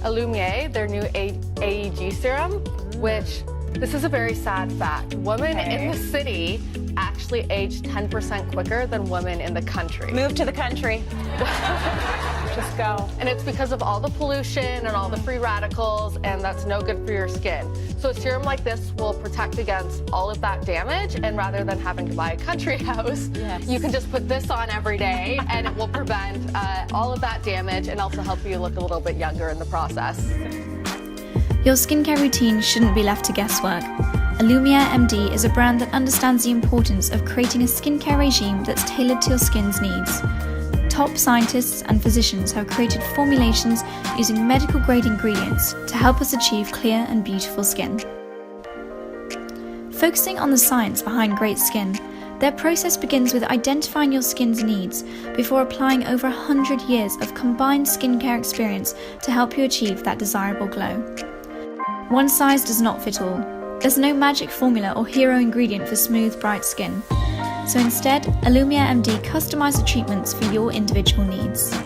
Alumier, their new AEG serum, which this is a very sad fact. Women in the city actually age 10% quicker than women in the country. Move to the country. Just go. And it's because of all the pollution and all the free radicals, and that's no good for your skin. So a serum like this will protect against all of that damage, and rather than having to buy a country house, you can just put this on every day, and it will prevent all of that damage and also help you look a little bit younger in the process. Your skincare routine shouldn't be left to guesswork. AlumierMD is a brand that understands the importance of creating a skincare regime that's tailored to your skin's needs. Top scientists and physicians have created formulations using medical-grade ingredients to help us achieve clear and beautiful skin. Focusing on the science behind great skin, their process begins with identifying your skin's needs before applying over 100 years of combined skincare experience to help you achieve that desirable glow. One size does not fit all. There's no magic formula or hero ingredient for smooth, bright skin. So instead, AlumierMD customizes treatments for your individual needs.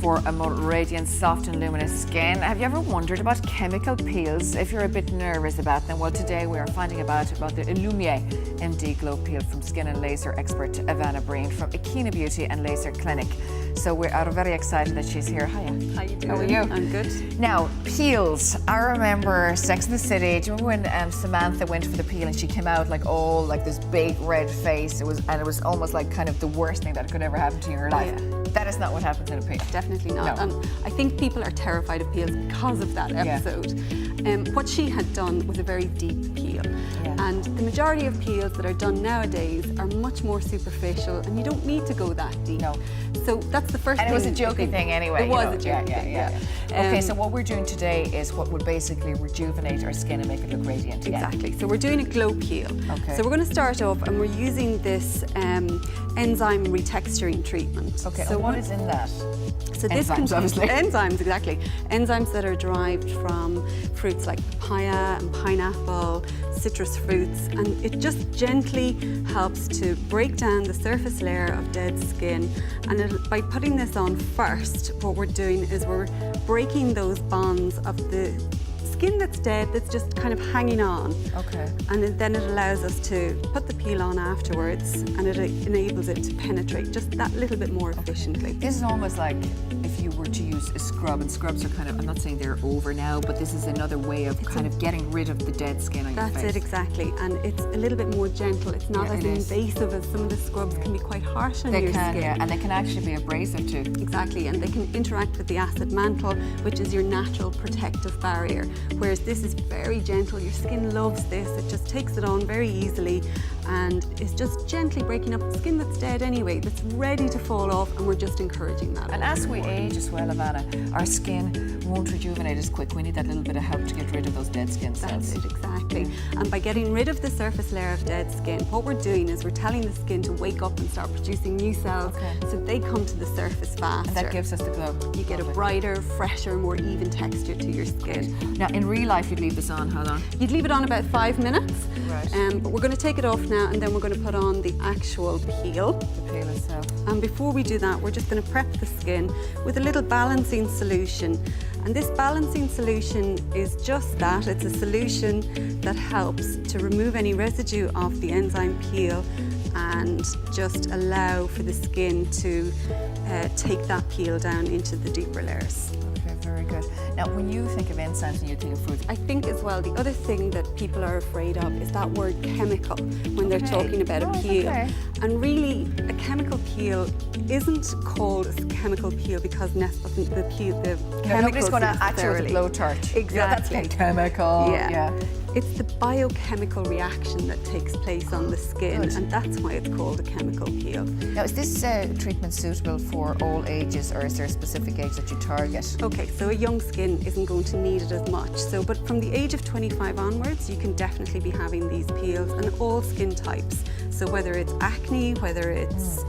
For a more radiant, soft and luminous skin. Have you ever wondered about chemical peels? If you're a bit nervous about them, well, today we are finding about the AlumierMD Glow Peel from skin and laser expert Ivana Breen from Akina Beauty and Laser Clinic. So we are very excited that she's here. Hiya. How you doing? How are you? I'm good. Now, peels. I remember Sex and the City. Do you remember when Samantha went for the peel and she came out like all like this big red face? It was almost like kind of the worst thing that could ever happen to you in your life. Yeah. That is not what happens in a peel. Definitely not. No. And I think people are terrified of peels because of that episode. What she had done was a very deep peel. And the majority of peels that are done nowadays are much more superficial, and you don't need to go that deep. No. So that's the first thing. And it was a jokey thing anyway. It was a jokey thing, yeah. Okay, so what we're doing today is what would basically rejuvenate our skin and make it look radiant again. Exactly. So we're doing a glow peel. Okay. So we're going to start off, and we're using this enzyme retexturing treatment. Okay, so and what is in that? So this enzymes, obviously. Enzymes, exactly. Enzymes that are derived from fruits like papaya and pineapple, citrus fruits, and it just gently helps to break down the surface layer of dead skin. And by putting this on first, what we're doing is we're breaking those bonds of the skin that's dead, that's just kind of hanging on. Okay. And then it allows us to put the peel on afterwards, and it enables it to penetrate just that little bit more efficiently. This is almost like if you were to use a scrub, and scrubs are kind of, I'm not saying they're over now, but this is another way of kind of getting rid of the dead skin on your face. That's it, exactly. And it's a little bit more gentle. It's not as invasive as some of the scrubs can be quite harsh on your skin. Yeah, and they can actually be abrasive too. Exactly, and they can interact with the acid mantle, which is your natural protective barrier. Whereas this is very gentle. Your skin loves this. It just takes it on very easily and is just gently breaking up the skin that's dead anyway, that's ready to fall off, and we're just encouraging that. And as we age as well, Ivana, our skin won't rejuvenate as quick. We need that little bit of help to get rid of those dead skin cells. That's it, exactly. And by getting rid of the surface layer of dead skin, what we're doing is we're telling the skin to wake up and start producing new cells, so they come to the surface faster. And that gives us the glow. You get a brighter, fresher, more even texture to your skin. Now, in real life, you'd leave this on how long? You'd leave it on about 5 minutes. Right. But we're going to take it off now, and then we're going to put on the actual peel. The peel itself. And before we do that, we're just going to prep the skin with a little balancing solution. And this balancing solution is just that. It's a solution that helps to remove any residue of the enzyme peel and just allow for the skin to take that peel down into the deeper layers. Okay, very good. Now, when you think of enzymes and you think of fruits, I think as well, the other thing that people are afraid of is that word chemical when they're talking about a peel. And really, a chemical peel isn't called a chemical peel because the chemicals nobody's going to act with a blowtorch. Exactly. Yeah, that's like chemical. Yeah. It's the biochemical reaction that takes place on the skin, and that's why it's called a chemical peel. Now, is this treatment suitable for all ages, or is there a specific age that you target? Okay, so a young skin isn't going to need it as much. But from the age of 25 onwards, you can definitely be having these peels, and all skin types. So whether it's acne, whether it's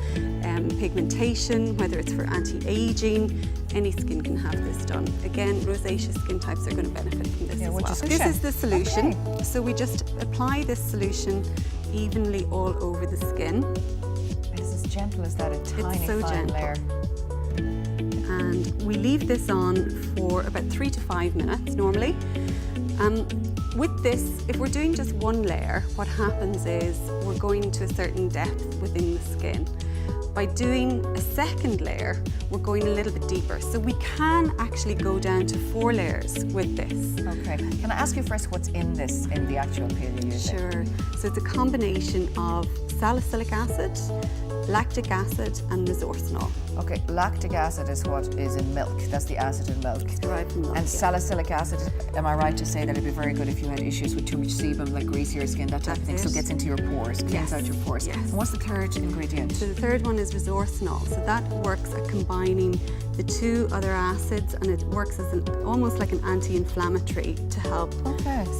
pigmentation, whether it's for anti-aging, any skin can have this done. Again, rosacea skin types are going to benefit from this as which well. is This crucial. is the solution. So we just apply this solution evenly all over the skin. It's as gentle as that, a tiny so fine gentle. layer. And we leave this on for about 3 to 5 minutes normally. With this, if we're doing just one layer, what happens is we're going to a certain depth within the skin. By doing a second layer, we're going a little bit deeper. So we can actually go down to 4 layers with this. Okay. Can I ask you first what's in this, in the actual peel you're using? Sure. So it's a combination of salicylic acid, lactic acid and resorcinol. Okay, lactic acid is what is in milk. That's the acid in milk. It's derived from milk, And yeah. salicylic acid, am I right to say that it'd be very good if you had issues with too much sebum, like greasier skin, that type of thing, That's so it it. gets into your pores, cleans Yes, out your pores. yes. And what's the third ingredient? So the third one is resorcinol. So that works at combining the 2 other acids, and it works as almost like an anti-inflammatory to help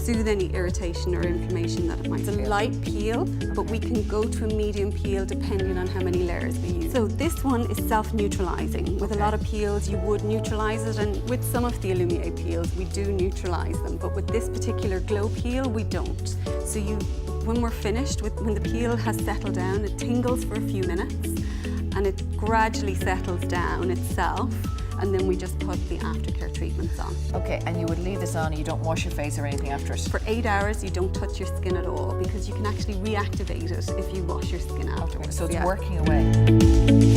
soothe any irritation or inflammation that it might feel. It's a light peel, but we can go to a medium peel depending on how many layers we use. So this one is self-neutralizing. With a lot of peels you would neutralize it, and with some of the Alumier peels we do neutralize them, but with this particular glow peel we don't. So when we're finished, when the peel has settled down, it tingles for a few minutes and it gradually settles down itself, and then we just put the aftercare treatments on. Okay, and you would leave this on, you don't wash your face or anything after it? For 8 hours you don't touch your skin at all, because you can actually reactivate it if you wash your skin afterwards. So it's Yeah. working away.